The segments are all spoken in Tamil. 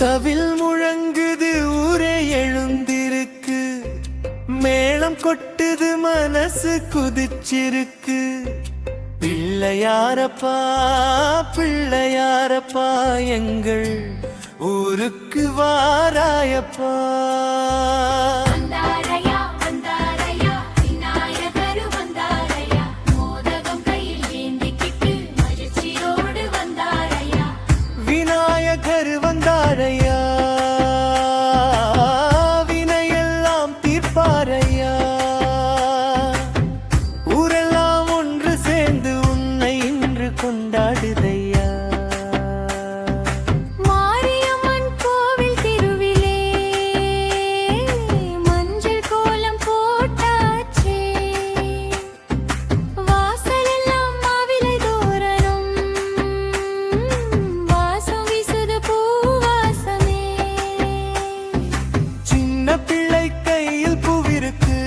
தவில் முழங்குது ஊரே எழுந்திருக்கு, மேளம் கொட்டுது மனசு குதிச்சிருக்கு. பிள்ளையாரப்பா பிள்ளையாரப்பா எங்கள் ஊருக்கு வாராயப்பா. விநாயகர் வந்தாரையா, வினையெல்லாம் தீர்ப்பாரையா. ஊரெல்லாம் ஒன்று சேர்ந்து உன்னை இன்று கொண்டாடுதையா. மாரியம்மன் கோவில் திருவிலே மஞ்சள் கோலம் போட்டாச்சே, வாசலெல்லாம் மாவிலை தோரணம், வாசம் வீசுது பூவாசமே. சின்ன பிள்ளை கையில் பூவிருக்கு,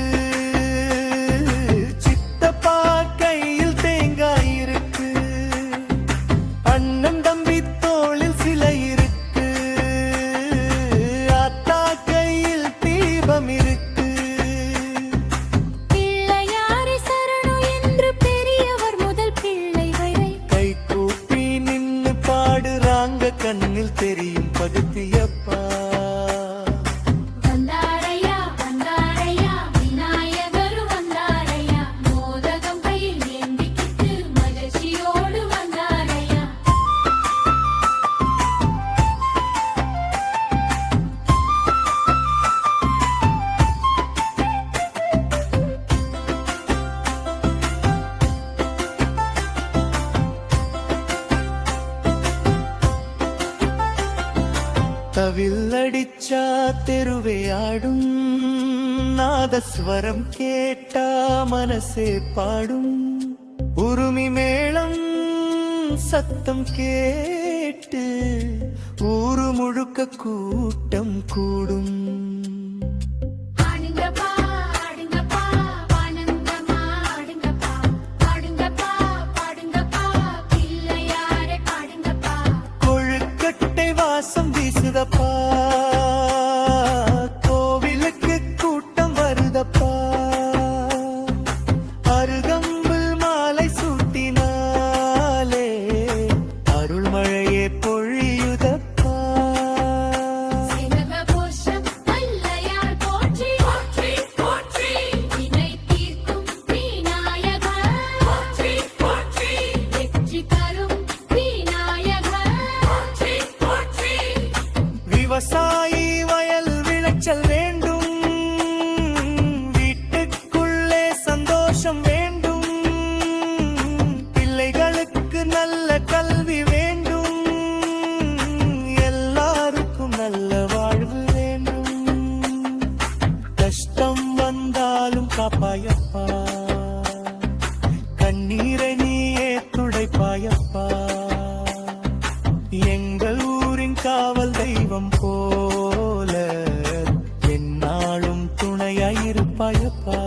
சித்தப்பா கையில் தேங்காய் இருக்கு, அண்ணன் தம்பி தோளில் சிலை இருக்கு, அத்தா கையில் தீபம் இருக்கு. பிள்ளையாரே சரணம் என்று பெரியவர் முதல் பிள்ளை வரை கை கூப்பி நின்னு பாடுறாங்க, கண்ணில் தெரியும் பகுதியப்பா. வந்தாரையா வந்தாரையா விநாயகர் வந்தாரையா, மோதகம் கையில் ஏந்திக்கிட்டு மகிழ்ச்சியோடு வந்தாரையா. தவில் அடிச்சா தெருவே ஆடும், நாதஸ்வரம் கேட்டா மனசே பாடும். உருமி மேளம் சத்தம் கேட்டு ஊரு முழுக்க கூட்டம் கூடும். ஆடுங்கப்பா ஆடுங்கப்பா வானங்கம்மா ஆடுங்கப்பா, பாடுங்கப்பா பாடுங்கப்பா பிள்ளையாரே பாடுங்கப்பா. கொழுக்கட்டை வாசம் வீசுதப்பா, கோவிலுக்கு கூட்டம் வருதப்பா. அருகம்புல் மாலை சூட்டினாலே அருள்மழையே பொழியுதப்பா. சிவகோஷம் பிள்ளையார் போற்றி போற்றி போற்றி, வினை தீர்க்கும் விநாயகர் போற்றி போற்றி, வெற்றி தரும் விநாயகர் போற்றி போற்றி. விவசாயி வயல் விளைச்சல் வேண்டும், வீட்டுக்குள்ளே சந்தோஷம் வேண்டும், பிள்ளைகளுக்கு நல்ல கல்வி வேண்டும், எல்லாருக்கும் நல்ல வாழ்வு வேண்டும். கஷ்டம் வந்தாலும் காப்பாயப்பா, கண்ணீரை நீயே துடைப்பாயப்பா. எங்கள் ஊரின் காவல் தெய்வம் போல எந்நாளும் துணையாயிருப்பாயப்பா.